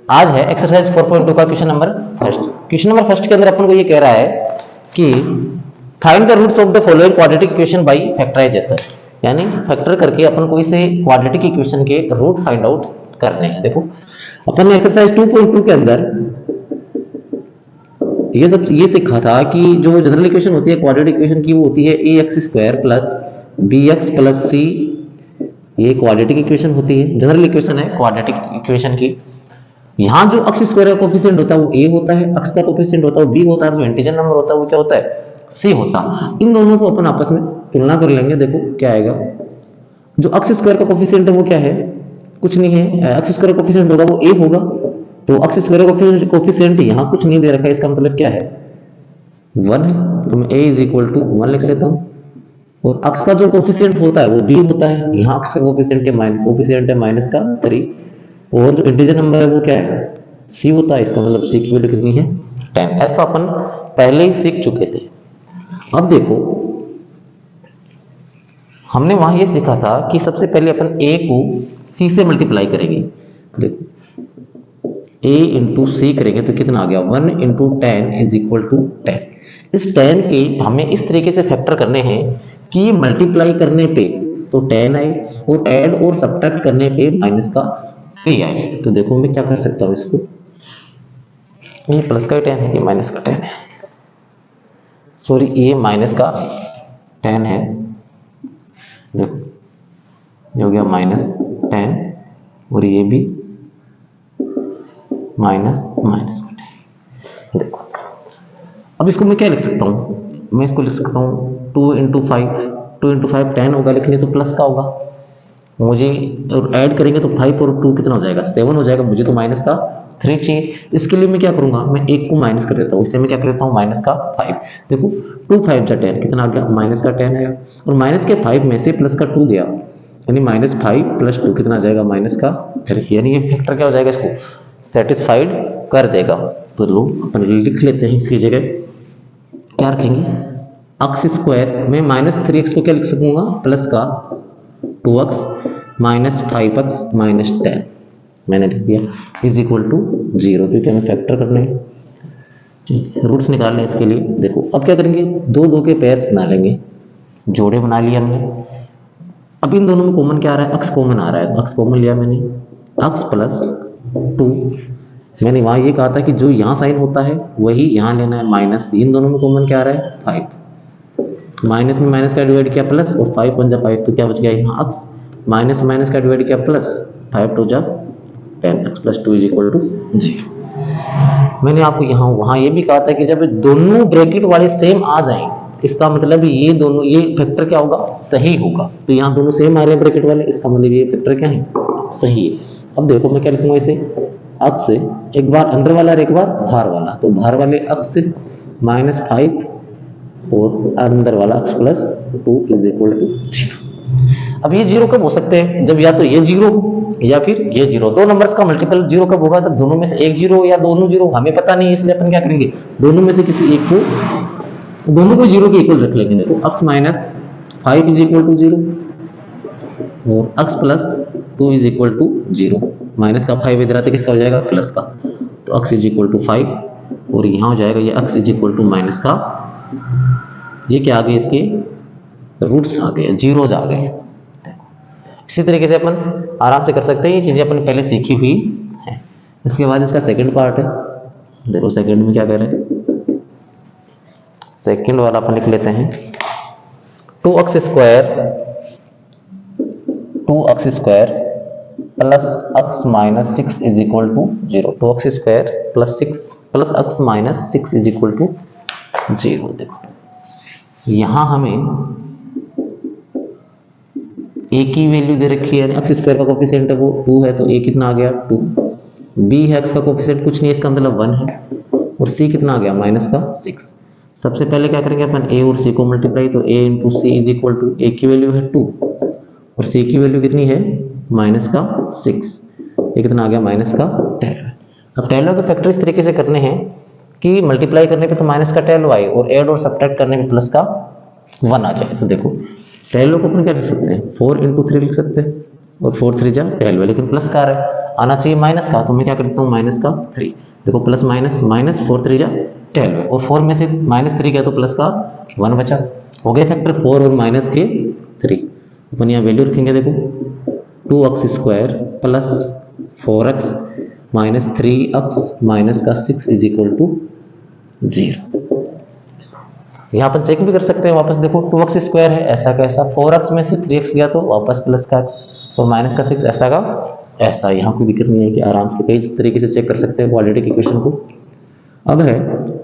आज है एक्सरसाइज 4.2 का question number first. Question number first के अंदर अपन को ये कह रहा है कि find the roots of the following quadratic equation by factorization, यानी फैक्टर करके अपन को इसे क्वाड्रेटिक इक्वेशन के रूट फाइंड आउट करने हैं। देखो अपन ने एक्सरसाइज 2.2 के अंदर ये सीखा था कि जो जनरल इक्वेशन होती है क्वाड्रेटिक इक्वेशन की, वो होती है ax² plus bx plus c। ये क्वाड्रेटिक इक्वेशन होती है, जनरल इक्वेशन है क्वाड्रेटिक इक्वेशन की। यहाँ जो अक्स स्क्वायर का कोफिशिएंट होता है वो a होता है, अक्स का कोफिशिएंट होता है वो b होता है, जो इंटीजर नंबर होता है वो क्या होता है c होता है। इन दोनों को अपन आपस में तुलना कर लेंगे। देखो क्या आएगा, जो अक्स स्क्वायर का कोफिशिएंट है वो क्या है, कुछ नहीं है, अक्स स्क्वायर का कोफिशिएंट होगा वो a होगा। तो अक्स स्क्वायर का कोफिशिएंट यहाँ कुछ नहीं दे रखा है, इसका मतलब क्या है 1 है, तो मैं a इज इक्वल टू 1 लिख लेता हूँ। और अक्स का जो कोफिशिएंट होता है वो b होता है, यहाँ अक्स का कोफिशिएंट है माइनस का 3, और जो इंटीजर नंबर है वो क्या है c होता है, इसका मतलब c की वैल्यू कितनी है 10। ऐसा अपन पहले ही सीख चुके थे। अब देखो हमने वहां ये सीखा था कि सबसे पहले अपन a को c से मल्टीप्लाई करेंगे। देखो a इंटू सी करेंगे तो कितना आ गया 1 इंटू 10 इज इक्वल टू 10। इस 10 के हमें इस तरीके से फैक्टर करने हैं कि मल्टीप्लाई करने पे तो 10 आए और ऐड और सब्ट्रैक्ट करने पे माइनस का 3 आए। तो देखो मैं क्या कर सकता हूँ, इसको ये प्लस का 10 है, ये माइनस का 10 है, सॉरी ये माइनस का 10 है। देखो ये हो गया -10 और ये भी माइनस का 10। देखो अब इसको मैं क्या लिख सकता हूँ, मैं इसको लिख सकता हूँ 2 इंटू 5 10 होगा, लिखने तो प्लस का होगा, मुझे ऐड करेंगे तो 5 और 2 कितना हो जाएगा 7 हो जाएगा, मुझे तो माइनस का 3 चाहिए। इसके लिए मैं क्या करूंगा, मैं एक को माइनस कर देता हूँ, इससे मैं क्या कर देता हूँ माइनस का 5। देखो 2 5 जा 10 कितना आ गया माइनस का 10 आया, और माइनस के 5 में से प्लस का 2 गया, यानी -5 प्लस 2 कितना आ जाएगा माइनस का 3, यानी ये फैक्टर क्या हो जाएगा इसको सेटिस्फाइड कर देगा। तो लो अपन लिख लेते हैं, इसकी जगह क्या रखेंगे अक्स स्क्वायर में -3x को क्या लिख सकूंगा प्लस का 2x माइनस 5x माइनस 10 मैंने लिख दिया इज इक्वल टू 0, क्योंकि हमें फैक्टर करने हैं, रूट्स निकालने हैं इसके लिए। देखो अब क्या करेंगे, दो के पेयर्स बना लेंगे, जोड़े बना लिया हमने। अब इन दोनों में कॉमन क्या आ रहा है, अक्स कॉमन आ रहा है, तो अक्स कॉमन लिया मैंने, अक्स प्लस 2। मैंने वहां ये कहा था कि जो यहाँ साइन होता है वही यहाँ लेना है माइनस, इन दोनों में कॉमन क्या आ रहा है 5, माइनस में माइनस का डिवाइड किया प्लस, और 5 1 जा 5 तो क्या बच गया यहाँ अक्स, माइनस माइनस का डिवाइड किया प्लस, 5 2 जा 10 x plus 2 is equal to 0। मैंने आपको यहाँ वहां ये भी कहा था कि जब दोनों ब्रैकेट वाले सेम आ जाएं इसका मतलब ये दोनों ये फैक्टर क्या होगा सही होगा। तो यहाँ दोनों सेम आ रहे हैं ब्रैकेट वाले, इसका मतलब ये फैक्टर क्या है सही है। अब देखो मैं क्या लिखूंगा इसे, अक्स से एक बार अंदर वाला और एक बार बाहर वाला, तो बाहर वाले अक्स से -5 और अंदर वाला अक्स प्लस 2 इज इक्वल टू 0। अब ये 0 कब हो सकते हैं, जब या तो ये 0 या फिर ये 0, दो नंबर्स का मल्टीपल 0 कब होगा, तब दोनों में से एक 0 या दोनों 0 हमें पता नहीं है, इसलिए अपन क्या करेंगे दोनों में से किसी एक को, दोनों को 0 के इक्वल रख लेंगे। देखो अक्स -5 इज इक्वल टू 0 और x plus 2 is equal to 0, minus का 5 इधर आते किसका हो जाएगा प्लस का, तो अक्स इज इक्वल टू 5 और यहाँ हो जाएगा ये अक्स इज इक्वल टू माइनस का, ये क्या आ गए इसके रूट्स आ गए, जीरोज आ गए। इसी तरीके से अपन आराम से कर सकते हैं, ये चीजें अपन पहले सीखी हुई है। इसके बाद इसका सेकंड पार्ट है, देखो सेकंड में क्या कह रहे हैं, सेकंड वाला अपन लिख लेते हैं 2x square plus x minus 6 is equal to 0, 2x square plus 6 plus x minus 6 is equal to 0। देखो यहां हमें a की वैल्यू दे रखी है, x स्क्वायर का कोफिशिएंट है वो 2 है, तो a कितना आ गया 2, b है x का कोफिशिएंट कुछ नहीं है, इसका मतलब 1 है, और c कितना आ गया माइनस का 6। सबसे पहले क्या करेंगे अपन a और c को मल्टीप्लाई, तो a into C is equal to, a की वैल्यू है 2 और c की वैल्यू कितनी है माइनस का 6, ये कितना आ गया माइनस का 10। अब टेलर के फैक्टर इस तरीके से करने हैं कि मल्टीप्लाई करने पे तो माइनस का 10 आए और ऐड और सब्ट्रैक्ट करने पे प्लस का 1 आ जाए। तो देखो टेलर को अपन क्या लिख सकते हैं 4 इंटू 3 लिख सकते हैं, और 4 3 जा 12, लेकिन प्लस का आ रहा है, आना चाहिए माइनस का, तो मैं क्या करता हूँ माइनस का 3। देखो प्लस माइनस माइनस 4 3 जा 12 और 4 में से -3 गया तो प्लस का 1 बचा। हो गए फैक्टर 4 और माइनस के 3। अपन यहाँ वैल्यू रखेंगे, देखो 2x² plus 4x minus 3x minus का 6 इज इक्वल टू 0। यहाँ पर चेक भी कर सकते हैं वापस, देखो 2x² है ऐसा का ऐसा, 4x में से 3x गया तो वापस प्लस का x और माइनस का 6 ऐसा का ऐसा। यहाँ कोई दिक्कत नहीं है कि आराम से कई तरीके से चेक कर सकते हैं क्वाड्रेटिक इक्वेशन को। अब है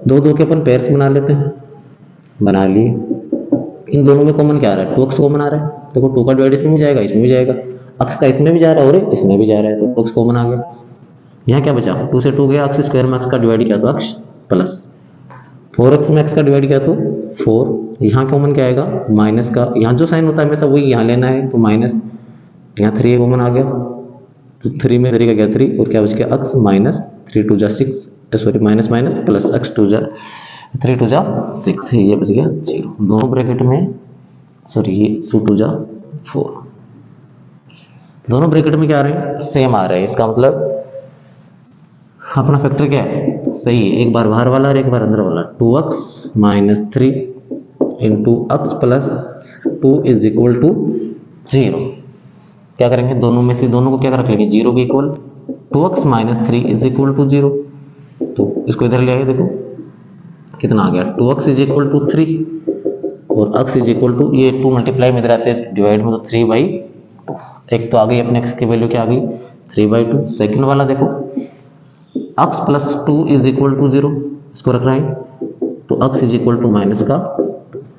दो के अपन पेयर्स बना लेते हैं, बना लिए। इन दोनों में कॉमन क्या आ रहा है, 2x कॉमन आ रहा है। देखो 2 का डिवाइड इसमें भी जाएगा इसमें भी जाएगा, x का इसमें भी जा रहा है और इसमें भी जा रहा है, तो x कॉमन आ गया। यहाँ क्या बचा, 2 से 2 गया, x² में x का डिवाइड किया तो x प्लस 4x में x का डिवाइड किया तो 4। यहाँ कॉमन क्या आएगा माइनस का, यहाँ जो साइन होता है हमेशा वही यहाँ लेना है, तो माइनस, यहाँ 3 कॉमन आ गया तो 3 में 3 का गया 3 और क्या बच गया x माइनस 3 2 जा 6, sorry minus minus plus x 2 जा 3 2 जा 6, ये बच गया 0। दोनों ब्रैकेट में, सॉरी ये 2 2 जा 4, दोनों ब्रैकेट में क्या आ रहे हैं सेम आ रहे हैं। इसका मतलब अपना फैक्टर क्या है सही है, एक बार बाहर वाला और एक बार अंदर वाला। 2x minus 3 into x plus 2 is equal to 0। क्या करेंगे, दोनों में से दोनों को क्या रख लेंगे 0 के इक्वल। 2x minus 3 is equal to 0, तो इसको इधर ले आइए, देखो कितना आ गया 2x इज इक्वल टू 3 और x इज इक्वल टू, ये 2 मल्टीप्लाई में इधर आते हैं डिवाइड में, तो 3/2। एक तो आ गई अपने x की वैल्यू क्या आ गई 3/2। सेकंड वाला देखो x plus 2 is equal to 0, इसको रख रहा है तो x is equal to minus का,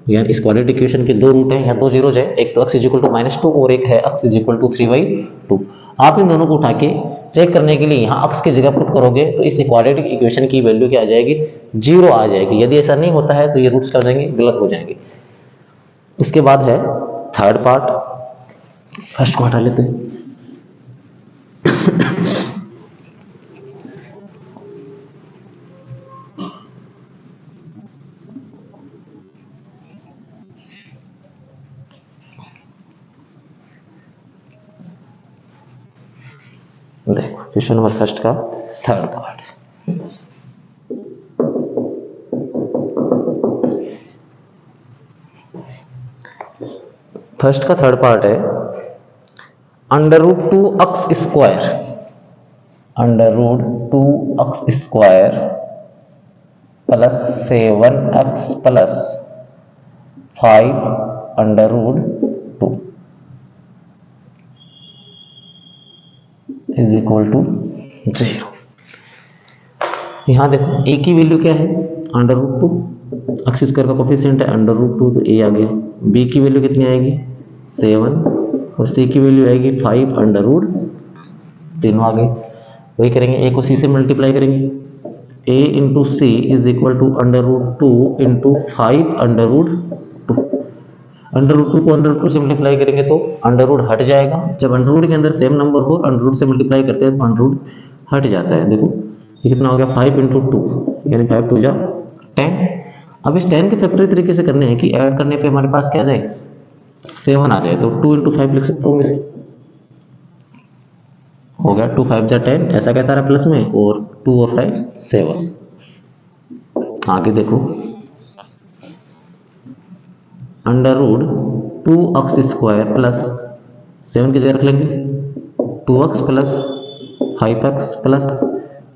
यानी इस क्वाड्रेटिक इक्वेशन के दो रूट हैं, यहाँ दो जीरोज है, एक तो x इज इक्वल टू -2 और एक है x इज इक्वल टू 3/2। आप इन दोनों को उठा के चेक करने के लिए यहाँ x की जगह पुट करोगे तो इस क्वाड्रेटिक इक्वेशन की वैल्यू क्या आ जाएगी 0 आ जाएगी। यदि ऐसा नहीं होता है तो ये रूट्स क्या हो जाएंगे गलत हो जाएंगे। इसके बाद है थर्ड पार्ट, फर्स्ट को हटा लेते हैं। देखो क्वेश्चन नंबर फर्स्ट का थर्ड पार्ट, फर्स्ट का थर्ड पार्ट है √2x², √2x² plus 7x plus 5√2 is equal to 0। यहाँ देखो a की वैल्यू क्या है √2, x² का कोफिशिएंट है √2 तो a आ गया। b की वैल्यू कितनी आएगी 7 और c की वैल्यू आएगी 5√, तीनों आ गए। वही करेंगे a को c से मल्टीप्लाई करेंगे, a into C is equal to √2 into 5√2। √2 को √2 से मल्टीप्लाई करेंगे तो √ हट जाएगा, जब √ के अंदर सेम नंबर हो √ से मल्टीप्लाई करते हैं तो √ हट जाता है। देखो ये कितना हो गया 5 × 2 यानी 5 2 जा 10। अब इस 10 के फैक्टर तरीके से करने हैं कि ऐड करने पे हमारे पास क्या जाए 7 आ जाए, तो 2 × 5 लिख सकता हूँ इसे, हो गया 2 5 जा 10, ऐसा कैसा रहा प्लस में, और 2 और 5 7। आगे देखो √2x² प्लस 7 की जगह रख लेंगे 2x plus 5x plus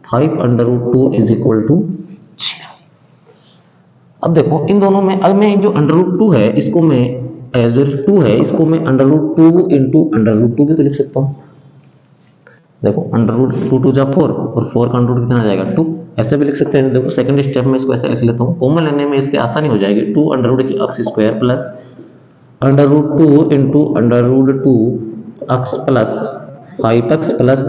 5√2 is equal to 0। अब देखो इन दोनों में, अब मैं जो √2 है इसको मैं एज 2 है इसको मैं √2 इंटू √2 भी तो लिख सकता हूँ। देखो √2 2 जा 4 और 4 का √ कितना आ जाएगा 2, ऐसे भी लिख सकते हैं। देखो सेकंड स्टेप में इसको ऐसे लिख लेता हूँ, कॉमन लेने में इससे आसानी हो जाएगी। 2 √x² plus √2 into √2x plus 5x plus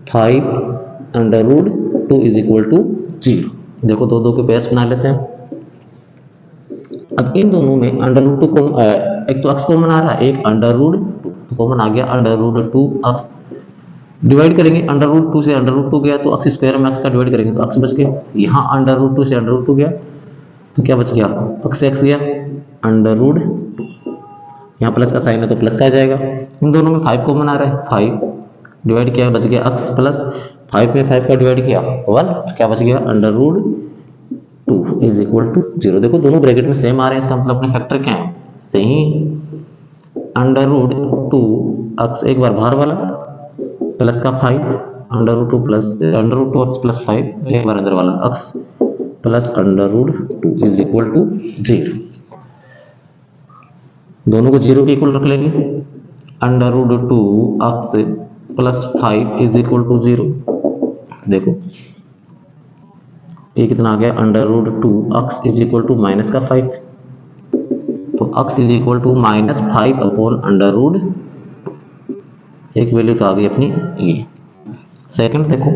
5√2 is equal to 0। देखो दो के पेयर्स बना लेते हैं। अब इन दोनों में √2 को एक तो x कॉमन आ रहा है, एक √2 तो कॉमन आ गया, √2x डिवाइड करेंगे, √2 से √2 गया तो x² में x का डिवाइड करेंगे तो x बच गया। यहाँ √2 से √2 गया तो क्या बच गया x से x गया √2, यहाँ प्लस का साइन है तो प्लस का आ जाएगा। इन दोनों में 5 कॉमन आ रहा है 5, डिवाइड किया बच गया x प्लस 5 में 5 का डिवाइड किया 1, क्या बच गया under root 2 is equal to 0। देखो दोनों ब्रैकेट में सेम आ रहे हैं, इसका मतलब अपने फैक्टर क्या है, सही। अंडर रूट 2 x एक बार बाहर वाला प्लस का 5 under root 2 plus under root 2 x plus 5 एक बार अंदर वाला x plus under root 2 is equal to 0। दोनों को 0 के इक्वल रख लेंगे। Under root 2 x plus 5 is equal to 0। देखो ये कितना आ गया, under root 2 x is equal to minus का 5, तो x is equal to minus 5 upon under root, एक वैल्यू तो आ गई अपनी ये। सेकंड देखो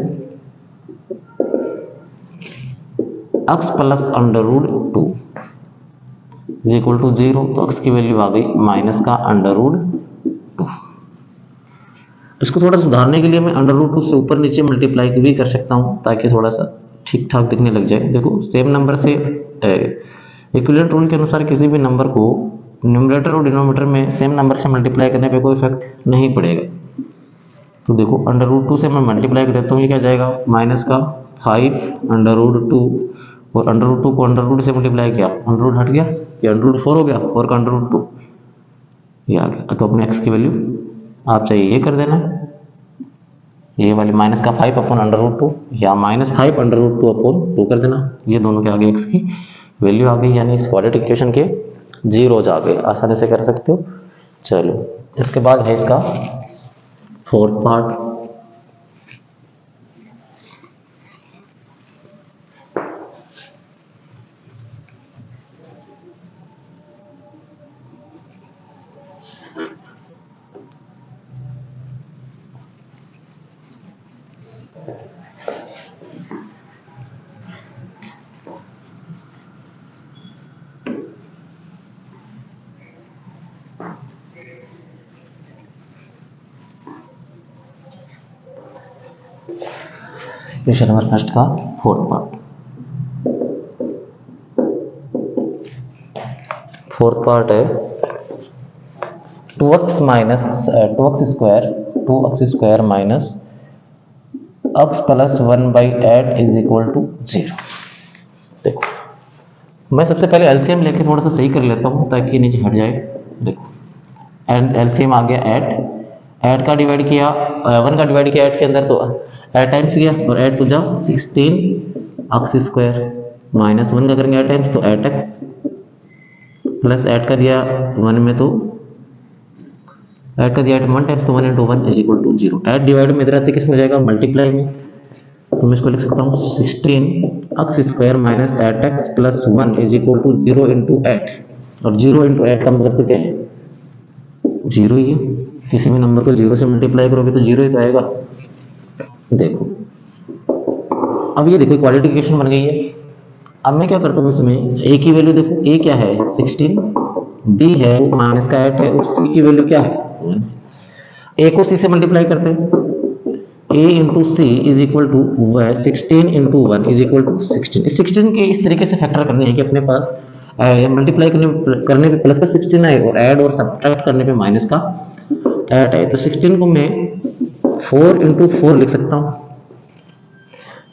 x plus under root 2 is equal to 0, तो x की वैल्यू आ गई माइनस का अंडर रूट 2। इसको थोड़ा सुधारने के लिए मैं अंडर रूट 2 से ऊपर नीचे मल्टीप्लाई भी कर सकता हूँ ताकि थोड़ा सा ठीक ठाक दिखने लग जाए। देखो सेम नंबर से इक्विवेलेंट रूल के अनुसार किसी भी नंबर को न्यूमरेटर और डिनोमिनेटर में सेम नंबर से मल्टीप्लाई करने पे कोई इफेक्ट नहीं पड़ेगा। तो देखो अंडर रूट 2 से मैं मल्टीप्लाई कर देता हूँ, ये क्या जाएगा माइनस का 5 अंडर रूट 2, और अंडर रूट 2 को अंडर रूट से मल्टीप्लाई किया, अंडर रूट हट गया, ये अंडर रूट 4 हो गया, 4 का अंडर रूट 2 ये आ गया। तो अपने x की वैल्यू आप चाहिए ये कर देना, ये वाली माइनस का 5 अपॉन अंडर रूट 2 या माइनस 5 अंडर रूट 2 अपॉन 2 कर देना, ये दोनों के आगे x की वैल्यू आ गई, यानी इस क्वाड्रेटिक इक्वेशन के जीरोज आ गए। आसानी से कर सकते हो। चलो इसके बाद है इसका fourth part. Question number first का फोर्थ पार्ट। फोर्थ पार्ट है 2x minus 2x square minus x plus 1/8 is equal to 0। देखो मैं सबसे पहले एलसीएम लेके थोड़ा सा सही कर लेता हूँ ताकि नीचे हट जाए। देखो एंड एलसीएम आ गया 8 का डिवाइड किया 1 का डिवाइड किया 8 के अंदर, तो 8 टाइम्स गया और 8 पूजा 16 x स्क्वायर माइनस 1 का करेंगे 8 टाइम्स तो 8x प्लस 8 का दिया 1 में, तो 8 का दिया 1 टाइम्स तो 1 into 1 is equal to 0। 8 divide में इधर आते किस में हो जाएगा मल्टीप्लाई में, तो मैं इसको लिख सकता हूँ 16 x square minus 8x plus 1 is equal to 0 into 8। और 0 इंटू 8 का मतलब तो क्या है, 0 ही है। किसी भी नंबर को 0 से मल्टीप्लाई करोगे तो 0 ही तो आएगा। देखो अब ये देखो क्वाड्रेटिक इक्वेशन बन गई है। अब मैं क्या करता हूँ इसमें a की वैल्यू देखो, a क्या है 16, b है माइनस का 8 है, और c की वैल्यू क्या है 1। a को c से मल्टीप्लाई करते हैं, a into C is equal to 16 into 1 is equal to 16। इस 16 के इस तरीके से फैक्टर करने हैं कि अपने पास मल्टीप्लाई करने पे प्लस का 16 आए और ऐड और सब्ट्रैक्ट करने पे माइनस का 8 आए। तो 16 को मैं 4 इंटू 4 लिख सकता हूँ,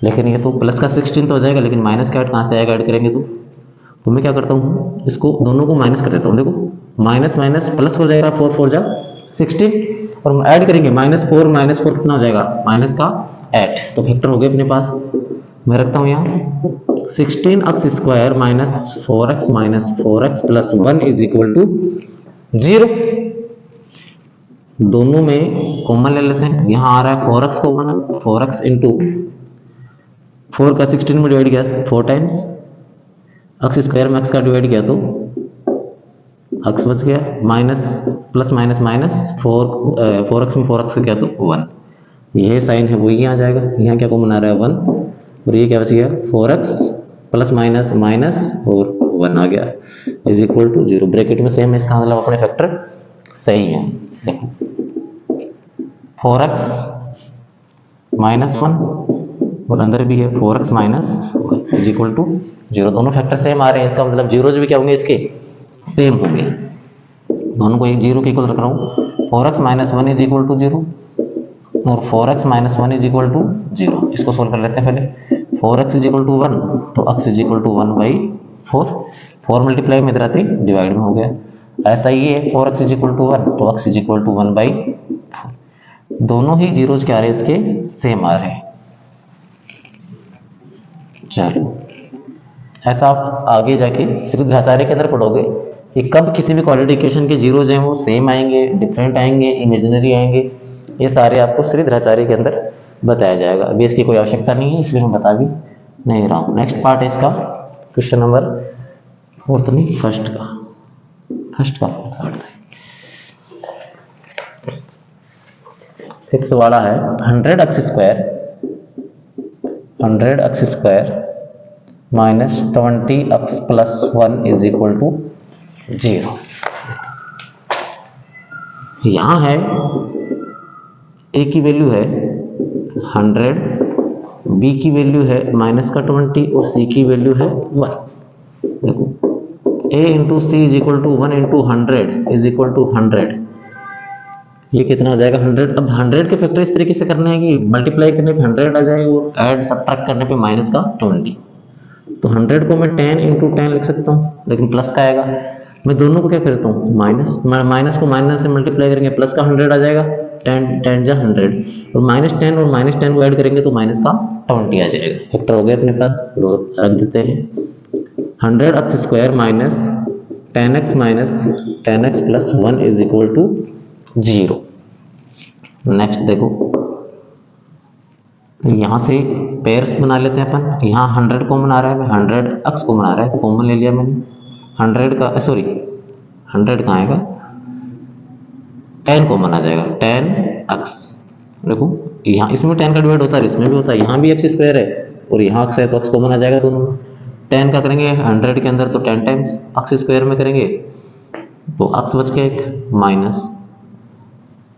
लेकिन ये तो प्लस का 16 तो हो जाएगा, लेकिन माइनस का 8 कहाँ से आएगा ऐड करेंगे तो मैं क्या करता हूँ इसको दोनों को माइनस कर देता हूँ। देखो माइनस माइनस प्लस हो जाएगा, 4 4 जा 16 और ऐड करेंगे -4 कितना हो जाएगा माइनस का 8, तो फैक्टर हो गए अपने पास। मैं रखता हूँ यहाँ 16x square minus 4x plus 1 is equal to 0। दोनों में कॉमन ले लेते हैं, यहाँ आ रहा है 4x कॉमन, 4x इंटू 4 का 16 में डिवाइड किया 4 टाइम्स, x स्क्वायर में x का डिवाइड किया तो x बच गया, minus plus minus minus 4x में 4x का किया तो 1, ये साइन है वो ही आ जाएगा। यहाँ क्या कॉमन आ रहा है 1, और ये क्या बच गया 4x प्लस माइनस माइनस और 1 आ गया इज इक्वल टू 0। ब्रैकेट में सेम है, इसका मतलब अपने फैक्टर सही है। देखो 4x माइनस 1 और अंदर भी है 4x minus is equal to 0, दोनों फैक्टर सेम आ रहे हैं। इसका मतलब जीरोज भी क्या होंगे इसके सेम होंगे, दोनों को एक 0 के इक्वल रख रहा हूँ। 4x minus 1 is equal to 0, और 4x minus 1 is equal to 0। इसको सोल्व कर लेते हैं पहले। 4x इज इक्वल टू 1 तो x is equal to 1/4। 4 multiply में इधर आते डिवाइड में हो गया। ऐसा ही है 4x इज इक्वल टू 1 तो x इज इक्वल टू 1/4। दोनों ही जीरोज क्या आ रहे हैं इसके सेम आ रहे हैं। चलो ऐसा आप आगे जाके सिर्फ घासारे के अंदर पढ़ोगे कि कब किसी भी क्वाड्रेटिक इक्वेशन के जीरोज हैं वो सेम आएंगे, डिफरेंट आएंगे, इमेजिनरी आएंगे, ये सारे आपको सिर्फ घासारे के अंदर बताया जाएगा। अभी इसकी कोई आवश्यकता नहीं है इसलिए मैं बता भी नहीं रहा हूँ। नेक्स्ट पार्ट है इसका क्वेश्चन नंबर 4 नहीं फर्स्ट का पार्ट है। फिक्स वाला है 100x square minus 20x plus 1 is equal to 0। यहां है a की वैल्यू है 100, b की वैल्यू है माइनस का 20 और c की वैल्यू है 1। देखो a into C is equal to 1 into 100 is equal to 100। ये कितना हो जाएगा 100। अब 100 के फैक्टर इस तरीके से करने हैं कि मल्टीप्लाई करने पे 100 आ जाएगा और ऐड सब्ट्रैक्ट करने पे माइनस का 20। तो 100 को मैं 10 इंटू 10 लिख सकता हूँ लेकिन प्लस का आएगा। मैं दोनों को क्या करता हूँ माइनस को माइनस से मल्टीप्लाई करेंगे प्लस का 100 आ जाएगा। 10 जा 100 और -10 और -10 को ऐड करेंगे तो माइनस का 20 आ जाएगा। फैक्टर हो गया अपने पास, रख देते हैं 100x square minus 10x plus 1 is equal to 0। Next देखो यहां से पेयर्स बना लेते हैं अपन। यहाँ 100 कॉमन आ रहा है, 100x कॉमन आ रहा है, कॉमन ले लिया मैंने। 100 का सॉरी 100 कहाँ आएगा, 10 कॉमन आ जाएगा 10x। देखो यहाँ इसमें 10 का डिवाइड होता है, इसमें भी होता है, यहाँ भी x स्क्वायर है और यहाँ x है तो x कॉमन आ जाएगा दोनों में। 10 का करेंगे 100 के अंदर तो 10 टाइम्स x स्क्वायर में करेंगे तो x बच गया एक माइनस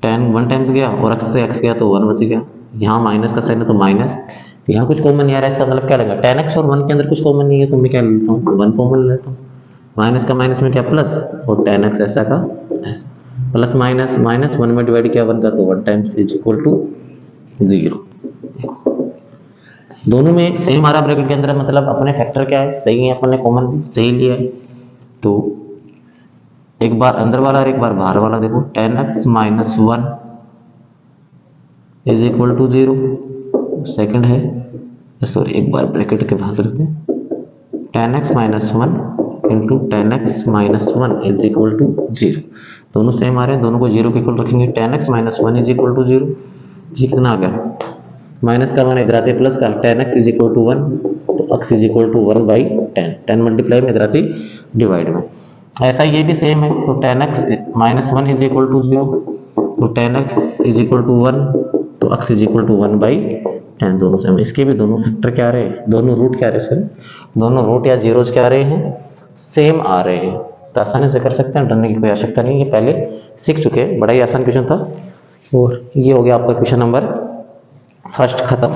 10 1 टाइम्स गया और x से x गया तो 1 बच गया। यहाँ माइनस का साइन है तो माइनस, यहाँ कुछ कॉमन नहीं आ रहा है, इसका मतलब क्या लगेगा 10x और 1 के अंदर कुछ कॉमन नहीं है तो मैं क्या लेता हूँ 1 कॉमन लेता हूँ। माइनस का माइनस में क्या प्लस और 10x ऐसा का ऐसा, प्लस माइनस 1 में डिवाइड किया 1 का तो 1 टाइम्स इज इक्वल टू 0। दोनों में सेम आ रहा ब्रैकेट के अंदर, मतलब अपने फैक्टर क्या है सही है, अपने कॉमन सही लिया है। तो एक बार अंदर वाला और एक बार बाहर वाला देखो 10x minus 1 is equal to 0। Second है सॉरी एक बार ब्रैकेट के बाहर रखते हैं 10x minus 1 into 10x minus 1 is equal to 0। दोनों सेम आ रहे हैं, दोनों को 0 के इक्वल रखेंगे। 10x minus 1 is equal to 0। ये कितना आ गया, माइनस का मान इधर आते प्लस का 10x इज इक्वल टू 1 तो x is equal to 1/10। 10 multiply में इधर आती डिवाइड में। ऐसा ये भी सेम है तो 10x minus 1 is equal to 0 तो 10x इज इक्वल टू 1 तो x इज इक्वल टू 1/10। दोनों सेम। इसके भी दोनों फैक्टर क्या आ रहे हैं, दोनों रूट क्या आ रहे हैं सर, दोनों रूट या जीरोज क्या आ रहे हैं सेम आ रहे हैं। तो आसानी से कर सकते हैं, डरने की कोई आवश्यकता नहीं है, पहले सीख चुके हैं, बड़ा ही आसान क्वेश्चन था। और ये हो गया आपका क्वेश्चन नंबर फर्स्ट खत्म।